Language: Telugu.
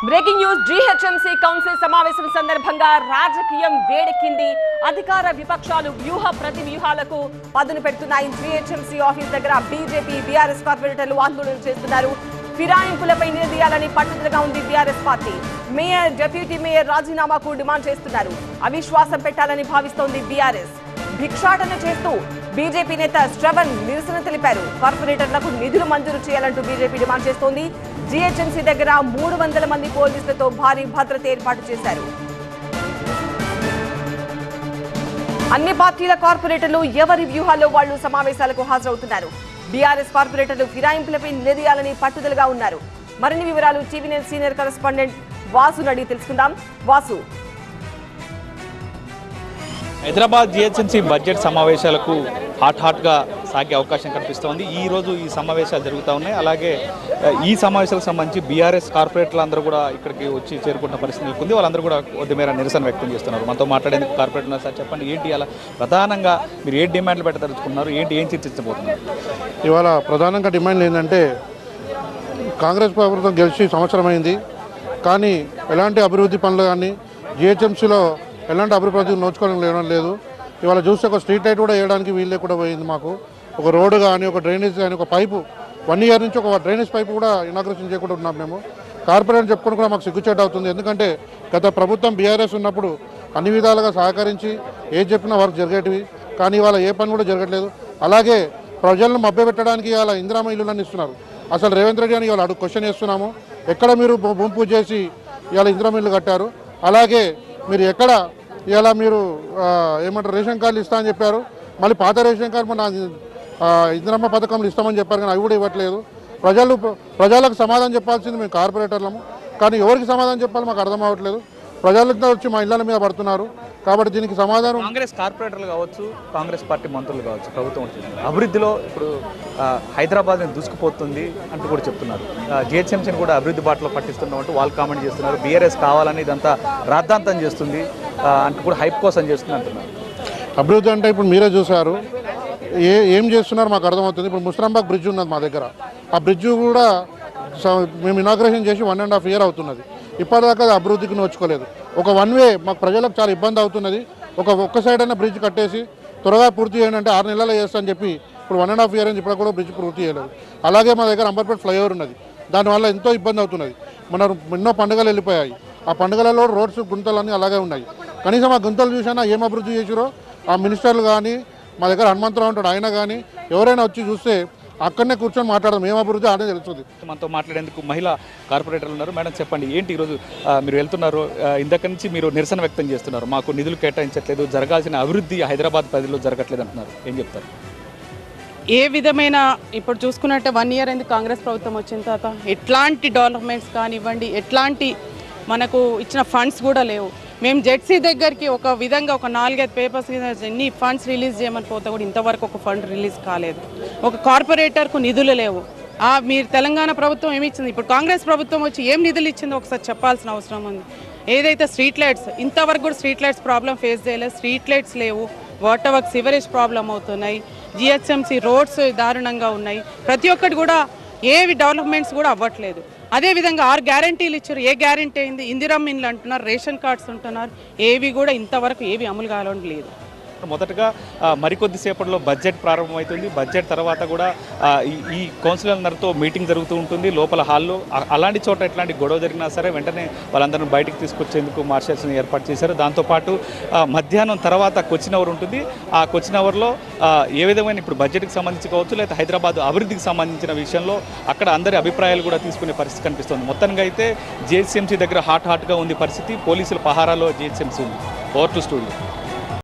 బ్రేకింగ్ న్యూస్ జీహెచ్ఎంసీ కౌన్సిల్ సమావేశం సందర్భంగా రాజకీయం వేడెక్కింది. అధికార విపక్షాలు వ్యూహ ప్రతి వ్యూహాలకు పదును పెడుతున్నాయి. జీహెచ్ఎంసీ ఆఫీస్ దగ్గర బీజేపీ బీఆర్ఎస్ కార్పొరేటర్లు ఆందోళన చేస్తున్నారు. ఫిరాయింపులపై నిలదీయాలని పట్టుదలగా ఉంది BRS party. Mayor, deputy mayor రాజీనామాకు డిమాండ్ చేస్తున్నారు. అవిశ్వాసం పెట్టాలని భావిస్తోంది బీఆర్ఎస్. భిక్షాటన చేస్తూ బీజేపీ నేత శ్రవణ్ నిరసన తెలిపారు. కార్పొరేటర్లకు నిధులు మంజూరు చేయాలంటూ బీజేపీ డిమాండ్ చేస్తోంది. జీహెచ్ఎంసీ దగ్గర 300 మంది పోలీసులతో భారీ భద్రత ఏర్పాటు చేశారు. అన్ని పార్టీల కార్పొరేటర్లు ఎవరి వ్యూహాల్లో వాళ్లు సమావేశాలకు హాజరవుతున్నారు. బీఆర్ఎస్ కార్పొరేటర్లు ఫిరాయింపులపై నిలదీయాలని పట్టుదలగా ఉన్నారు. మరిన్ని వివరాలు TV nine senior correspondent Vasu అడిగి తెలుసుకుందాం. వాసు, హైదరాబాద్ జీహెచ్ఎంసీ బడ్జెట్ సమావేశాలకు హాట్గా సాగే అవకాశం కనిపిస్తోంది. ఈ రోజు ఈ సమావేశాలు జరుగుతూ ఉన్నాయి. అలాగే ఈ సమావేశాలకు సంబంధించి బీఆర్ఎస్ కార్పొరేటర్లు అందరూ కూడా ఇక్కడికి వచ్చి చేరుకుంటున్న పరిస్థితి నెలకొంది. వాళ్ళందరూ కూడా కొద్ది మేర నిరసన వ్యక్తం చేస్తున్నారు. మనతో మాట్లాడేందుకు కార్పొరేటర్ ఉన్నారు. సార్, చెప్పండి, ఏంటి అలా ప్రధానంగా మీరు ఏ డిమాండ్లు పెట్టదలుచుకున్నారు, ఏం చర్చించబోతున్నారు? ఇవాళ ప్రధానంగా డిమాండ్లు ఏంటంటే, కాంగ్రెస్ ప్రభుత్వం గెలిచి సంవత్సరం అయింది, కానీ ఎలాంటి అభివృద్ధి పనులు కానీ జీహెచ్ఎంసీలో ఎలాంటి అభివృద్ధి నోచుకోవడం లేదు. ఇవాళ చూస్తే ఒక స్ట్రీట్ లైట్ కూడా వేయడానికి వీలు లేకుండా పోయింది. మాకు ఒక రోడ్డు కానీ, ఒక డ్రైనేజ్ కానీ, ఒక పైపు 1 ఇయర్ నుంచి ఒక డ్రైనేజ్ పైపు కూడా ఇనాగ్రేషన్ చేయకుండా ఉన్నాం. మేము కార్పొరేట్ చెప్పుకొని కూడా మాకు సిగ్గుచేటు అవుతుంది. ఎందుకంటే గత ప్రభుత్వం బీఆర్ఎస్ ఉన్నప్పుడు అన్ని విధాలుగా సహకరించి ఏది చెప్పినా వర్క్ జరిగేటివి, కానీ ఇవాళ ఏ పని కూడా జరగట్లేదు. అలాగే ప్రజలను మభ్యపెట్టడానికి ఇవాళ ఇందిరామ ఇల్లులను ఇస్తున్నారు. అసలు రేవంత్ రెడ్డి అని ఇవాళ క్వశ్చన్ చేస్తున్నాము, ఎక్కడ మీరు భూమి పూజ చేసి ఇవాళ ఇందిరామ ఇల్లు కట్టారు? అలాగే మీరు ఎక్కడ ఇలా మీరు ఏమంటారు రేషన్ కార్డులు ఇస్తా అని చెప్పారు, మళ్ళీ పాత రేషన్ కార్డు మన ఇందిరమ్మ పథకంలో ఇస్తామని చెప్పారు, కానీ అవి కూడా ఇవ్వట్లేదు. ప్రజలకు సమాధానం చెప్పాల్సింది మేము కార్పొరేటర్లము, కానీ ఎవరికి సమాధానం చెప్పాలి మాకు అర్థం అవ్వట్లేదు. ప్రజలతో వచ్చి మా ఇళ్ల మీద పడుతున్నారు. కాబట్టి దీనికి సమాధానం కాంగ్రెస్ కార్పొరేటర్లు కావచ్చు, కాంగ్రెస్ పార్టీ మంత్రులు కావచ్చు, ప్రభుత్వం అభివృద్ధిలో ఇప్పుడు హైదరాబాద్ని దూసుకుపోతుంది అంటూ కూడా చెప్తున్నారు. జీహెచ్ఎంసీని కూడా అభివృద్ధి బాటలో పట్టిస్తున్నామంటూ వాళ్ళు కామెంట్ చేస్తున్నారు. బీఆర్ఎస్ కావాలని ఇదంతా రాద్ధాంతం చేస్తుంది అంటూ కూడా హైప్ కోసం చేస్తుంది అంటున్నారు. అభివృద్ధి అంటే ఇప్పుడు మీరే చూశారు, ఏం చేస్తున్నారు మాకు అర్థమవుతుంది. ఇప్పుడు ముస్రాంబాగ్ బ్రిడ్జ్ ఉన్నది మా దగ్గర, ఆ బ్రిడ్జ్ కూడా మేము ఇనాగ్రేషన్ చేసి 1.5 ఇయర్ అవుతున్నది. ఇప్పటిదాకా అది అభివృద్ధికి నోచుకోలేదు. ఒక 1 వే మాకు ప్రజలకు చాలా ఇబ్బంది అవుతున్నది. ఒక్క సైడ్ అయినా బ్రిడ్జ్ కట్టేసి త్వరగా పూర్తి చేయండి అంటే 6 నెలల్లో చేస్తా అని చెప్పి ఇప్పుడు 1.5 ఇయర్ అని ఇప్పుడు కూడా బ్రిడ్జ్ పూర్తి చేయలేదు. అలాగే మా దగ్గర అంబర్పేట ఫ్లైఓవర్ ఉన్నది, దానివల్ల ఎంతో ఇబ్బంది అవుతున్నది. ఎన్నో పండుగలు వెళ్ళిపోయాయి, ఆ పండుగలలో రోడ్స్ గుంతలన్నీ అలాగే ఉన్నాయి. కనీసం ఆ గుంతలు చూసినా ఏం అభివృద్ధి చేసిరో ఆ మినిస్టర్లు కానీ, మా దగ్గర హనుమంతరావు ఉంటాడు ఆయన కానీ ఎవరైనా వచ్చి చూస్తే అక్కడనే కూర్చొని మాట్లాడదాం, ఏం అభివృద్ధి ఆడే తెలుస్తుంది. మనతో మాట్లాడేందుకు మహిళా కార్పొరేటర్లు ఉన్నారు. మేడం, చెప్పండి, ఏంటి ఈరోజు మీరు వెళ్తున్నారు, ఇందాక నుంచి మీరు నిరసన వ్యక్తం చేస్తున్నారు, మాకు నిధులు కేటాయించట్లేదు, జరగాల్సిన అభివృద్ధి హైదరాబాద్ పరిధిలో జరగట్లేదు అంటున్నారు, ఏం చెప్తారు? ఏ విధమైన ఇప్పుడు చూసుకున్నట్టే 1 ఇయర్ అయింది కాంగ్రెస్ ప్రభుత్వం వచ్చిన తర్వాత, ఎట్లాంటి డెవలప్మెంట్స్ కానివ్వండి, ఎట్లాంటి మనకు ఇచ్చిన ఫండ్స్ కూడా లేవు. మేము జెడ్సీ దగ్గరికి ఒక విధంగా ఒక 4-5 పేపర్స్ ఎన్ని ఫండ్స్ రిలీజ్ చేయమని పోతే కూడా ఇంతవరకు ఒక ఫండ్ రిలీజ్ కాలేదు. ఒక కార్పొరేటర్కు నిధులు లేవు. మీరు తెలంగాణ ప్రభుత్వం ఏమి ఇచ్చింది, ఇప్పుడు కాంగ్రెస్ ప్రభుత్వం వచ్చి ఏం నిధులు ఇచ్చిందో ఒకసారి చెప్పాల్సిన అవసరం ఉంది. ఏదైతే స్ట్రీట్ లైట్స్, ఇంతవరకు కూడా స్ట్రీట్ లైట్స్ ప్రాబ్లం ఫేస్ చేయలేదు. స్ట్రీట్ లైట్స్ లేవు, వాటర్ వర్క్ సివరేజ్ ప్రాబ్లం అవుతున్నాయి, జిహెచ్ఎంసీ రోడ్స్ దారుణంగా ఉన్నాయి. ప్రతి ఒక్కటి కూడా ఏవి డెవలప్మెంట్స్ కూడా అవ్వట్లేదు. అదేవిధంగా 6 గ్యారంటీలు ఇచ్చారు, ఏ గ్యారంటీ అయింది? ఇందిరమ్మ ఇండ్లు అంటున్నారు, రేషన్ కార్డ్స్ ఉంటున్నారు, ఏవి కూడా ఇంతవరకు ఏవి అమలు కావడం లేదు. మొదటగా మరికొద్ది సేపట్లో బడ్జెట్ ప్రారంభమవుతుంది. బడ్జెట్ తర్వాత కూడా ఈ కౌన్సిలర్లతో మీటింగ్ జరుగుతూ ఉంటుంది లోపల హాల్లో. అలాంటి చోట ఎట్లాంటి గొడవ జరిగినా సరే వెంటనే వాళ్ళందరినీ బయటికి తీసుకొచ్చేందుకు మార్షల్స్ని ఏర్పాటు చేశారు. దాంతోపాటు మధ్యాహ్నం తర్వాత క్వశ్చన్ అవర్ ఉంటుంది. ఆ క్వశ్చన్ అవర్లో ఏ విధమైన ఇప్పుడు బడ్జెట్కి సంబంధించి కావచ్చు, లేదా హైదరాబాద్ అభివృద్ధికి సంబంధించిన విషయంలో అక్కడ అందరి అభిప్రాయాలు కూడా తీసుకునే పరిస్థితి కనిపిస్తుంది. మొత్తంగా అయితే జీహెచ్ఎంసీ దగ్గర హాట్గా ఉంది పరిస్థితి. పోలీసుల పహారాలో జీహెచ్ఎంసీ ఉంది. Over to studio.